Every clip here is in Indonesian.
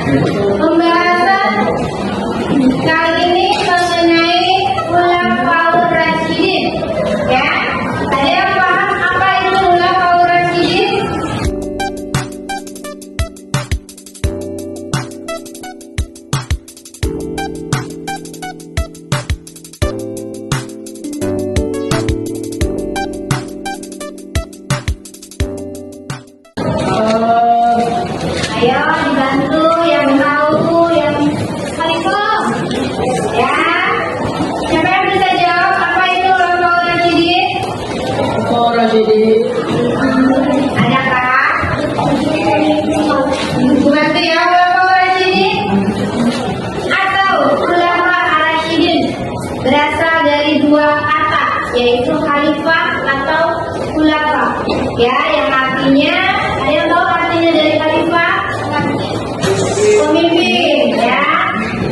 Pembahasan kali ini mengenai Khulafaur Rasyidin. Ya, ada yang paham apa itu Khulafaur Rasyidin? Ayo dibantu yang tahu, yang khalifah. Ya, siapa yang bisa jawab apa itu Khulafaur Rasyidin? Khulafaur Rasyidin. Adakah? Bantu ya Khulafaur Rasyidin. Atau Khulafa Ar-Rasyidin berasal dari dua kata, yaitu khalifah atau khulafa. Ya, yang artinya, ada yang tahu artinya dari khalifah? Pemimpin, ya,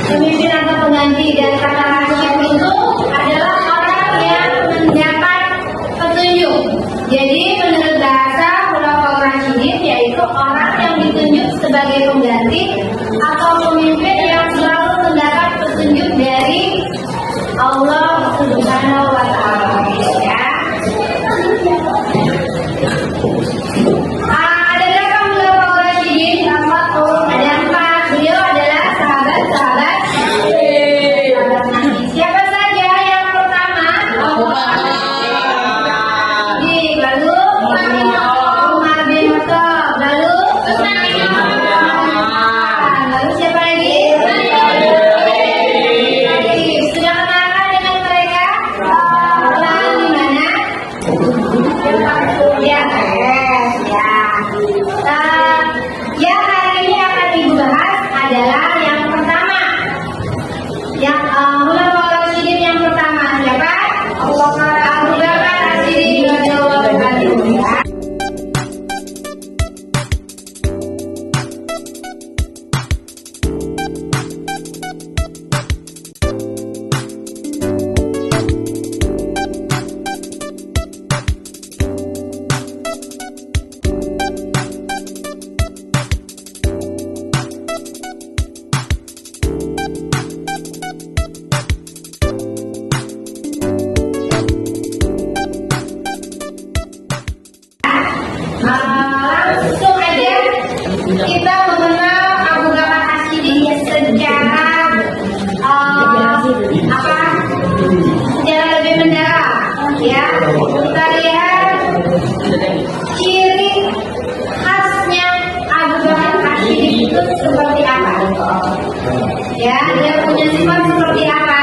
pemimpin atau pengganti. Dan kata rasyid itu adalah orang yang mendapat petunjuk. Jadi menurut bahasa Khulafaur Rasyidin yaitu orang yang ditunjuk sebagai pengganti atau pemimpin yang selalu mendapat petunjuk dari Allah Subhanahu wa Ta'ala. Ya. Ada berapa Khulafaur Rasyidin? Ada 4. Beliau adalah sahabat-sahabat Nabi. Siapa saja yang pertama? Lalu Umar bin Khattab. Lalu siapa lagi? Sudah kenalan dengan mereka? Kenalan di mana? Ya, yang hari ini akan dibahas adalah yang pertama. Yang Khulafaur Rasyidin yang pertama siapa? Abu Bakar As-Siddiq radhiyallahu anhu. Langsung aja kita mengenal Abu Bakar As-Siddiq secara secara lebih mendalam. Ya, kita lihat ciri khasnya Abu Bakar As-Siddiq itu seperti apa. Ya, dia punya sifat seperti apa?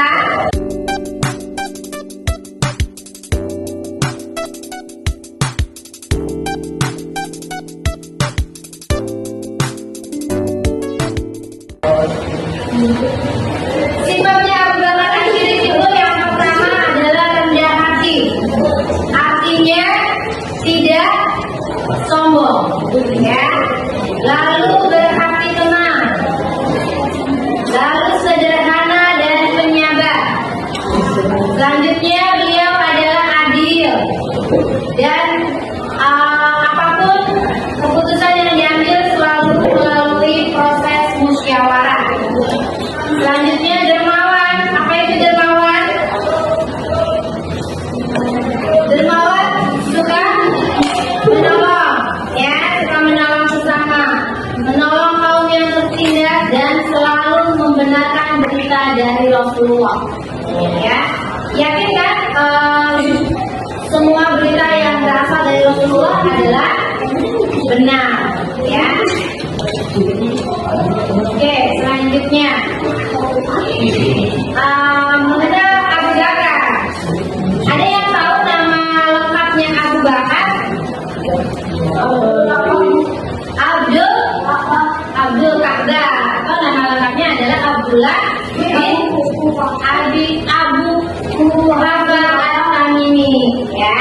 Sifatnya Abu Bakar As-Siddiq itu yang pertama adalah rendah hati. Artinya tidak sombong, ya. Lalu berhati tenang. Lalu sederhana dan penyabar. Selanjutnya beliau adalah adil. Dan apapun keputusan yang diambil selalu melalui proses musyawarah. Selanjutnya dermawan. Apa itu dermawan? Dermawan suka menolong, ya, suka menolong sesama, menolong kaum yang tertindas dan selalu membenarkan berita dari Rasulullah. Ya, yakin kan? Semua berita yang berasal dari Rasulullah adalah benar, ya. Oke, selanjutnya mengenal Abu Bakar. Ada yang tahu nama lengkapnya Abu Bakar? Abdul Ka'bah. Oh, nama lengkapnya adalah Abdullah bin Abu Quhafa Al-Tamimi, ya.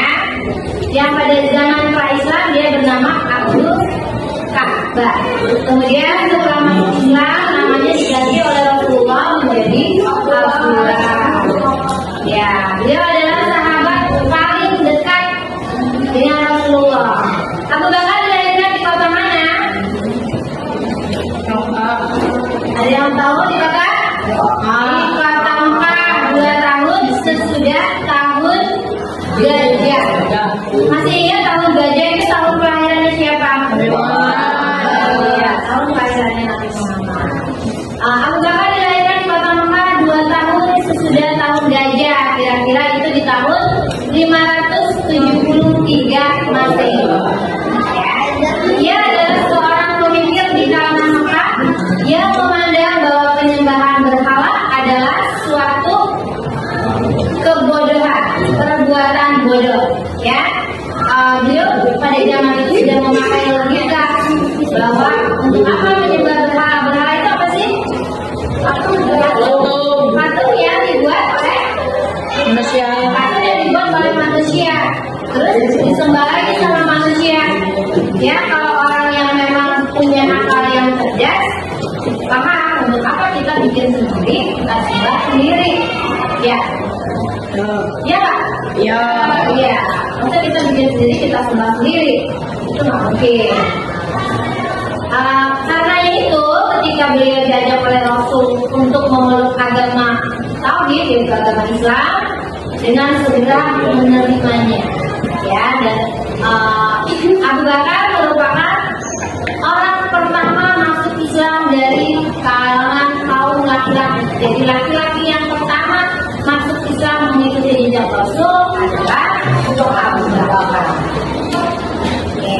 Yang pada zaman pra-Islam dia bernama Abdul Ka'bah. Kemudian setelah masuk Islam namanya diganti oleh Rasulullah menjadi Abdullah. Ya, beliau adalah sahabat paling dekat dengan Rasulullah. Abu Bakar dilahirkan di kota mana? Masehi. Ia adalah seorang pemikir di kalangan Mekah yang memandang bahwa penyembahan berhala adalah suatu kebodohan, perbuatan bodoh. Ya, beliau pada zaman itu sudah memakai logika bahwa untuk apa menyembah berhala? Berhala itu apa sih? Patung yang dibuat oleh manusia. Patung yang dibuat oleh manusia, terus disembah lagi sama manusia. Ya, kalau orang yang memang punya akal yang cerdas, paham untuk apa kita bikin sendiri, kita sembah sendiri. Ya, ya Pak? Ya. Iya. Masa kita bikin sendiri, kita sembah sendiri, itu nggak mungkin. Karena itu ketika beliau diajak oleh Rasul untuk memeluk agama tauhid, yaitu agama Islam, dengan segera menerimanya. Ya, dan Abu Bakar merupakan orang pertama masuk Islam dari kalangan kaum laki-laki. Jadi laki-laki yang pertama masuk Islam mengikuti jejak Rasul adalah Abu Bakar. Oke.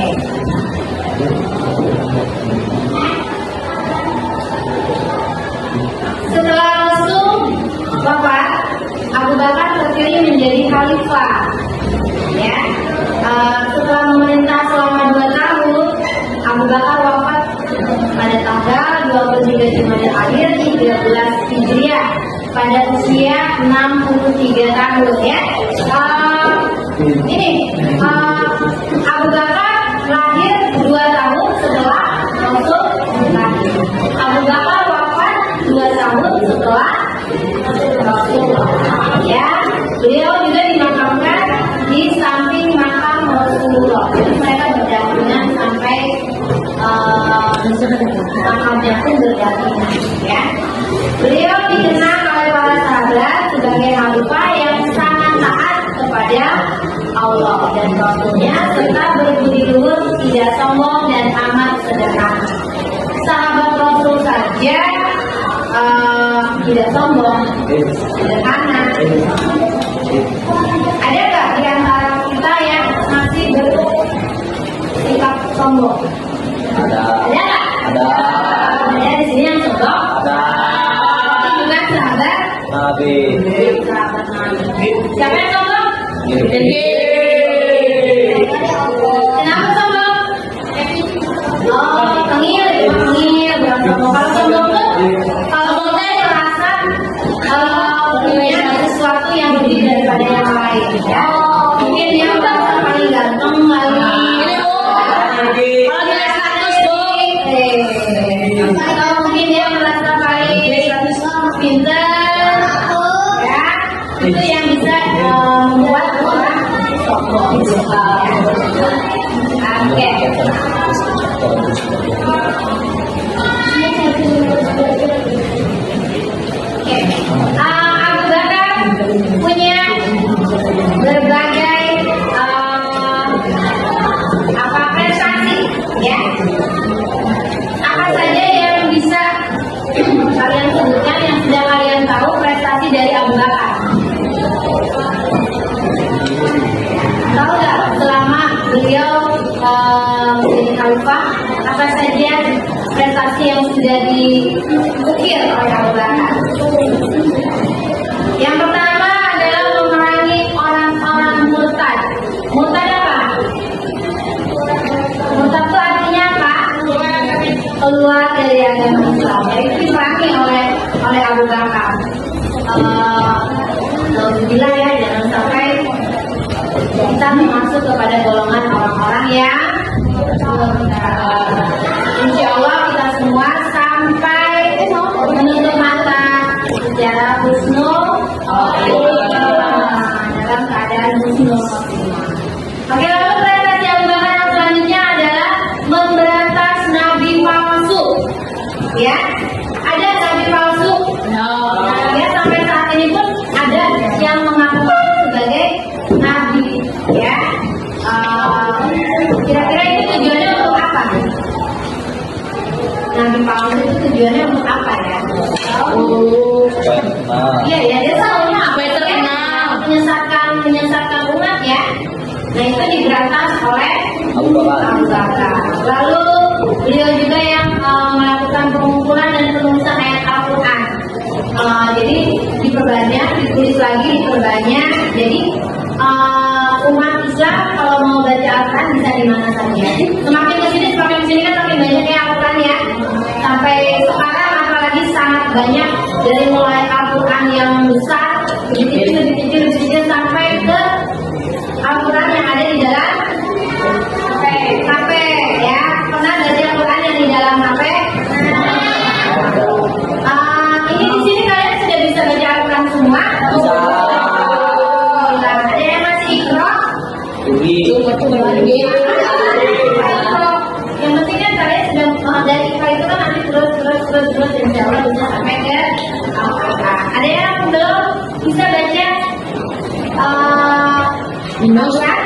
Setelah Rasul wafat, Abu Bakar terpilih menjadi khalifah. Ya, setelah memerintah selama 2 tahun, Abu Bakar wafat pada tanggal 23 Jumadil Akhir 13 Hijriah pada usia 63 tahun. Ya, Abu Bakar lahir 2 tahun setelah Rasul lahir. Abu Bakar wafat 2 tahun setelah Rasulullah. Ya, beliau juga dimakamkan di samping makam Rasulullah. Jadi mereka berdampingan sampai makamnya pun berdampingan. Ya, beliau dikenal oleh para sahabat sebagai khalifah yang sangat taat kepada Allah dan Rasulnya, serta berbudi luhur, tidak sombong dan amat sederhana. Sahabat Rasul saja tidak sombong, sederhana. Ada nggak di antara kita yang masih bersikap sombong? Ada. Ada nggak? Ada. Ada di sini yang sombong? Ada. Tapi juga sahabat Nabi. sahabat Nabi. Siapa yang sombong? Kenapa sombong? Oh, tengil, bukan sombong. Kalau sombong tuh, kalau kita merasa punya sesuatu yang lebih daripada yang lain, ya. Mungkin dia merasa paling ganteng, atau mungkin dia merasa paling pintar, ya. Itu yang bisa membuat orang sombong. Oke. Abu Bakar punya berbagai prestasi, ya. Apa saja yang bisa kalian sebutkan yang sudah kalian tahu prestasi dari Abu Bakar? Tahu nggak selama beliau menjadi khalifah apa saja prestasi yang sudah diukir oleh Abu Bakar? Yang pertama adalah memerangi orang-orang murtad. Murtad apa? Murtad itu artinya apa? Keluar dari agama Islam. Jadi diperangi oleh Abu Bakar. Alhamdulillah ya, jangan sampai kita masuk kepada golongan orang-orang yang insya Allah kita semua sampai menutup mata secara husnul dalam keadaan husnul. Oke, lalu prestasi Abu Bakar yang selanjutnya adalah memberantas nabi palsu. Ya, ada nabi palsu. Ya, sampai saat ini pun ada yang mengaku sebagai nabi. Ya, kira-kira itu tujuannya untuk apa? Nabi palsu itu tujuannya untuk apa ya? Iya ya, dia tahunya apa? Menyesatkan umat ya. Nah itu diberantas oleh Abu Bakar. Abu Bakar. Lalu beliau juga yang melakukan pengumpulan dan penulisan ayat Al-Quran. Jadi diperbanyak, ditulis lagi, diperbanyak. Jadi umat Islam kalau mau baca Al-Quran bisa di mana saja. Semakin kesini kan makin banyak ya Al-Quran ya. Sampai sekarang apalagi sangat banyak dari mulai Al-Quran yang besar, lebih kecil sampai ke Al-Quran yang ada di dalam HP ya. Pernah baca Al-Quran yang di dalam HP? Ini di sini kalian sudah bisa baca Al-Quran semua? Bisa. Ada yang masih ikro? Ubi. Yang penting kan kalian sudah dari ikro itu kan nanti terus insya Allah bisa sampai ke Al-Quran. Ada yang belum bisa baca Al-Quran?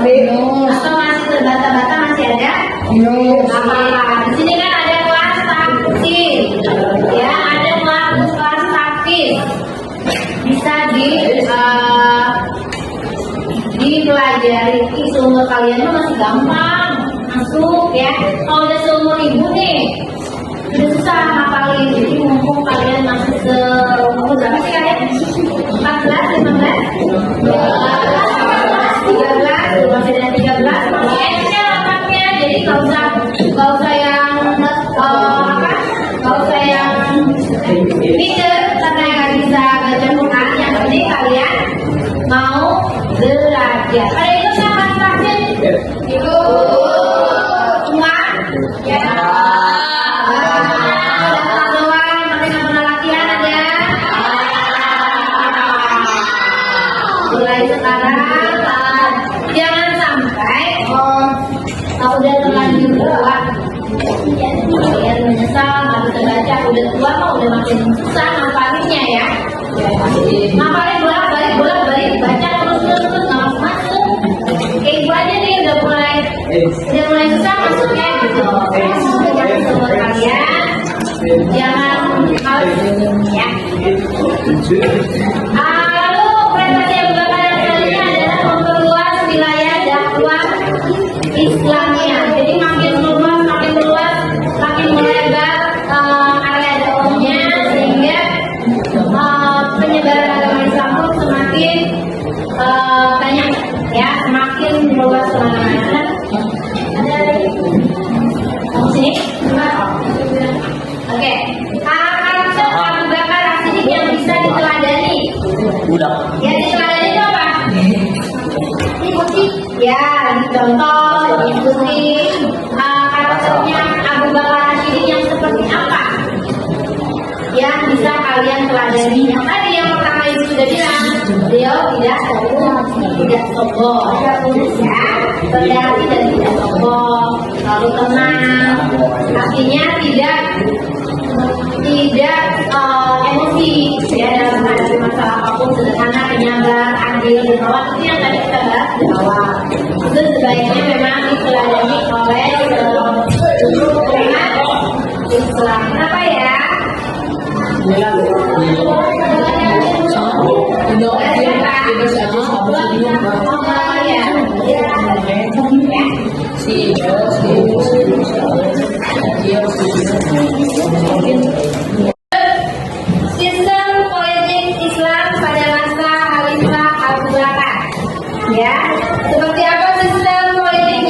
Atau masih terbata-bata masih ada? Di sini kan ada kelas tafsir, ya ada kelas tafsir. Bisa dipelajari. Seumur kalian tuh masih gampang masuk ya. Kalau udah seumur ibu nih udah susah ngapalin. Jadi mumpung kalian masih seumur berapa sih kalian? 14, 15? 13, masih ada 13, masih kecil anaknya. Jadi nggak usah yang mikir karena nggak bisa baca Quran. Yang penting kalian mau belajar. Ada itu sama vaksin? Itu semua? Ya. Mulai sekarang jangan sampai udah terlanjur tua kalian menyesal nggak bisa baca. Udah tua mah udah makin susah ngapalinnya ya. Ngapalin bolak-balik baca terus nggak masuk. Kayak ibu aja nih udah mulai susah masuknya gitu. Jadi semua kalian jangan males ya. Lalu prestasi yang bakal selanjutnya adalah memperluas wilayah dakwah Islamnya. Jadi makin meluas, makin melebar area dakwahnya sehingga penyebaran agama Islam pun semakin banyak ya, semakin meluas kemana-mana. Ada lagi? Sini? Oke. Karakter Abu Bakar As-Siddiq yang bisa diteladani. Budak. Ya, diteladani itu apa? Ikuti. Ya, contoh, ikuti karakternya Abu Bakar As-Siddiq yang seperti apa? Yang bisa kalian teladani. Yang tadi yang pertama itu sudah bilang, beliau tidak sombong, ya, berhati dan tidak sombong, lalu tenang, artinya tidak emosi ya dalam menghadapi masalah apapun, sederhana, penyabar, adil, dermawan. Itu yang tadi kita bahas di awal. Itu sebaiknya memang diteladani oleh seluruh umat Islam. Kenapa ya? Sistem politik Islam pada masa Khalifah Abu Bakar. Ya, seperti apa sistem politik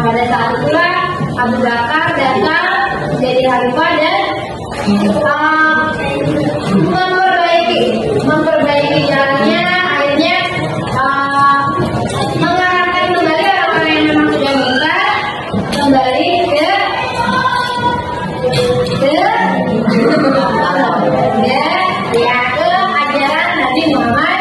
pada saat itulah Abu Bakar datang menjadi khalifah dan memperbaiki jalannya, akhirnya mengarahkan kembali orang-orang yang memang sudah murtad kembali ke ajaran Nabi Muhammad.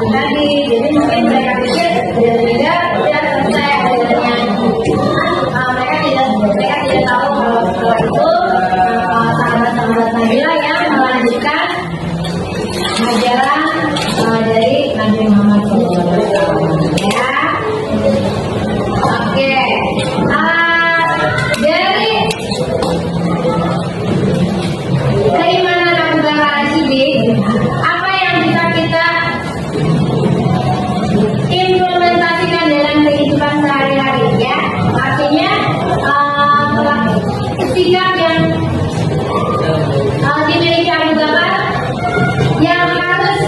Jadi mungkin mereka pikir tidak selesai ajarannya. Mereka tidak tahu kalau setelah itu sahabat-sahabat Nabi yang melanjutkan ajaran dari Nabi Muhammad SAW. Ya, oke. Dari keimanan Abu Bakar As-Siddiq, apa yang bisa kita implementasikan dalam kehidupan sehari-hari, ya? Artinya sikap yang dimiliki Abu Bakar yang harus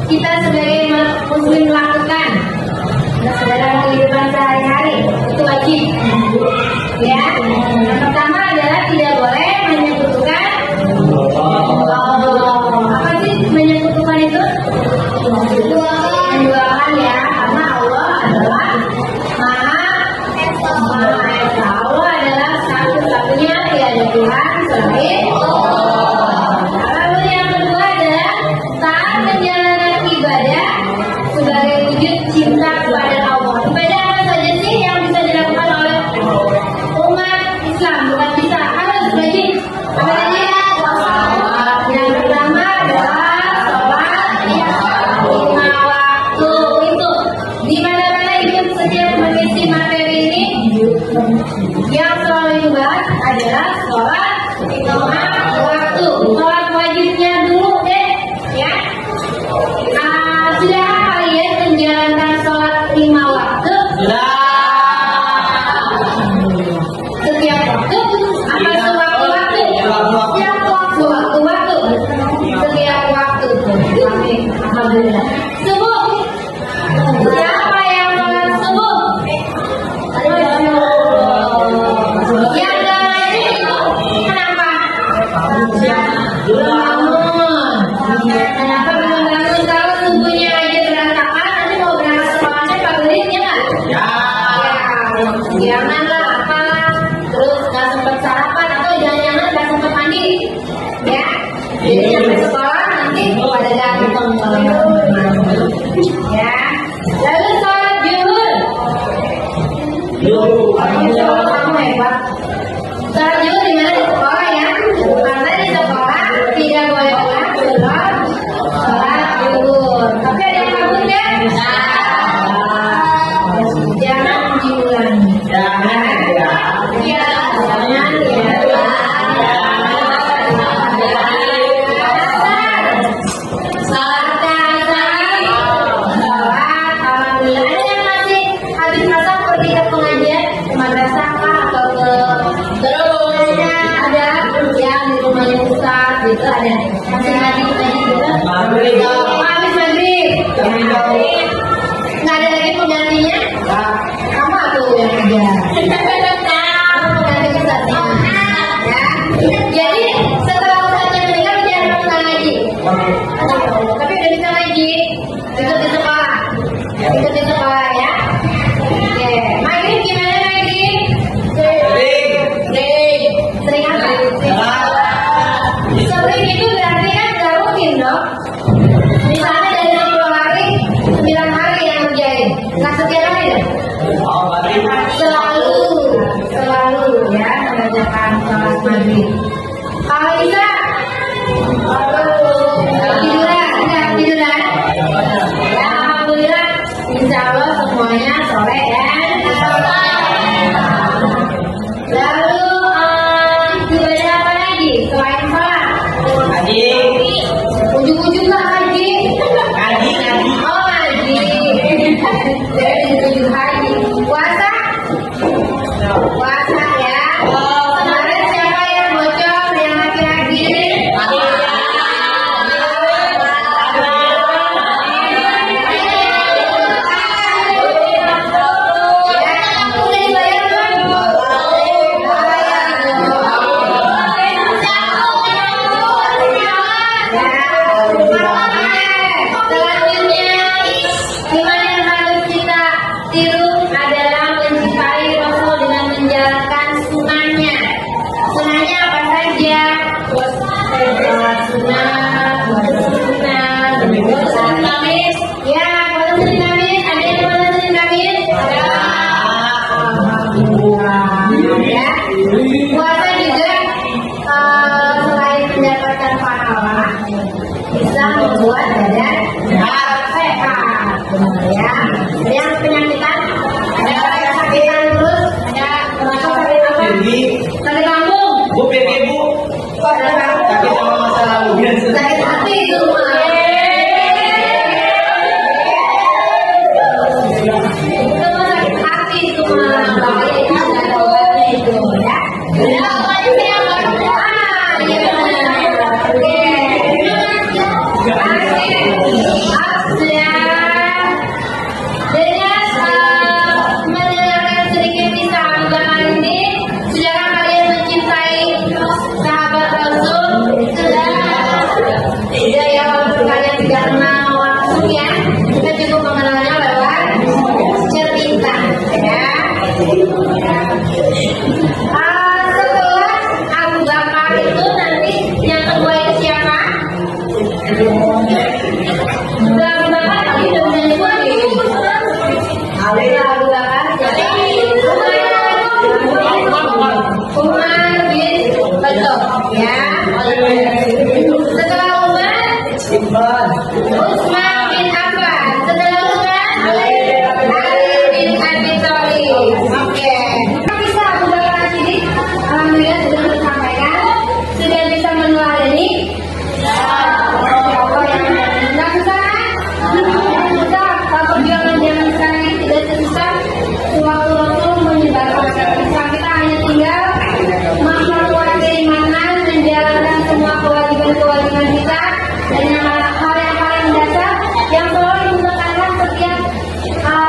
kita sebagai muslim lakukan dalam kehidupan sehari-hari, itu wajib, ya. Yang pertama adalah tidak boleh menyekutukan apa sih menyekutukan itu? Menduakan, ya, karena Allah adalah Maha Esa. Allah adalah satu-satunya tiada Tuhan selain Allah. Lalu yang kedua adalah saat menjalankan ibadah sebagai wujud cinta kepada Allah. Ibadah apa saja sih yang bisa dilakukan oleh umat Islam? Bukan bisa, harus wajib. Apa saja? Yang pertama adalah sholat 5 waktu. Itu di mana-mana ikut setiap mengisi materi ini, yang selalu dibahas adalah sholat 5 waktu. Sholat wajibnya dulu deh, ya. Sudah kalian menjalankan sholat 5 waktu? Setiap waktu? Apa sewaktu-waktu? Setiap waktu-waktu. Setiap waktu. Amin. Alhamdulillah. Subuh. Siapa yang sholat subuh? Yang gak rajin itu kenapa? Belum bangun. Kenapa belum bangun? Kalau subuhnya aja berantakan, nanti mau berangkat sekolahnya pageritnya nggak? Janganlah apa, terus nggak sempat sarapan atau jangan-jangan nggak sempat mandi, ya. Jadi sampai sekolah nanti pada ganteng kalau nggak sempat mandi, ya. Lalu sholat zuhur. Kamu hebat. Sholat zuhur di mana? Di sekolah, ya. Karena di sekolah tidak boleh pulang sebelum sholat zuhur. Tapi ada yang kabur ya? Jangan diulangi. Jangan ya. Salat asar, alhamdulillah. Ada yang masih habis masak pergi ke pengajian, ke madrasah atau ke terusnya ada yang di rumahnya Ustaz gitu, ada masih ngaji gitu. Habis maghrib. Nggak ada lagi penggantinya? Kamu atau yang kerja? Kamu pengganti Ustaznya, ya. Jadi setelah Ustaznya meninggal jangan lakukan ngaji. Tapi udah bisa ngaji, ikut di sekolah, ya. Oke, maghrib gimana maghrib? Sering apa? Sering itu berarti kan gak rutin dong. Misalnya dari 60 hari, 9 hari yang ngerjain. Nggak setiap hari dong? Selalu ya mengerjakan sholat maghrib. Kalau bisa tiduran. Ya, alhamdulillah, insya Allah semuanya sore dan lalu ibadah apa lagi selain sholat? Ujung-ujung lah haji. Oh, haji. Ya. Ada yang penyakitan? Ada yang sakitan terus? Ada sakit apa? Jadi, Sakit lambung. Bu PP Bu. Kok ada lambung? Sakit sama masa lalu biasa. Sakit hati itu semua. Semua sakit hati itu mah. Bahaya itu ada obatnya itu ya. Ada obatnya yang baru. Iya benar. Oke. Asya. Dengan mendengarkan sedikit kisah agama ini, sudahkah kalian mencintai sahabat Rasul? Sudah ya, walaupun kalian tidak kenal langsung ya, kita cukup mengenalnya lewat cerita ya. Setelah Abu Bakar itu nanti yang kedua itu siapa? Setelah Abu Bakar tadi sudah menyebut Abu Bakar jadi Umar bin Khattab ya. Setelah Umar Iman. Utsman bin Affan. Setelah Utsman Ali bin Abi Thalib. Oke. Bisa Abu Bakar Siddiq alhamdulillah sudah tersampaikan, sudah bisa meneladani. Masya Allah yang nggak susah kan? Nggak susah. Kalau perjuangan zaman sekarang ini tidak susah. Sewaktu Rasul menyebarkan Islam, kita hanya tinggal memperkuat keimanan, menjalankan semua kewajiban-kewajiban kita, dan yang hal yang paling dasar yang selalu diutamakan setiap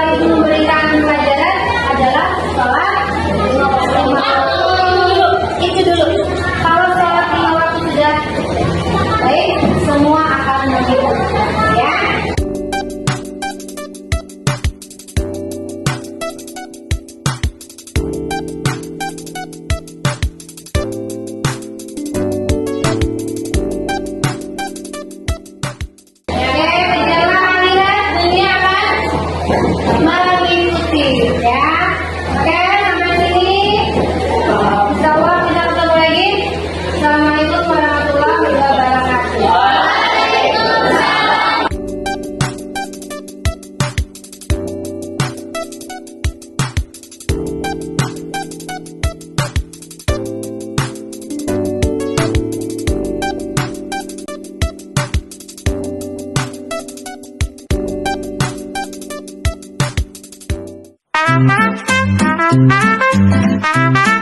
ibu memberikan pelajaran adalah sholat lima waktu. Itu dulu. Kalau sholat lima waktu sudah baik, semua akan begitu. Ya. Oke, perjalanan kita ini akan mengikuti ya. Oke, sampai sini. Insyaallah kita ketemu lagi. Assalamualaikum warahmatullahi wabarakatuh. Waalaikumsalam. Thank you.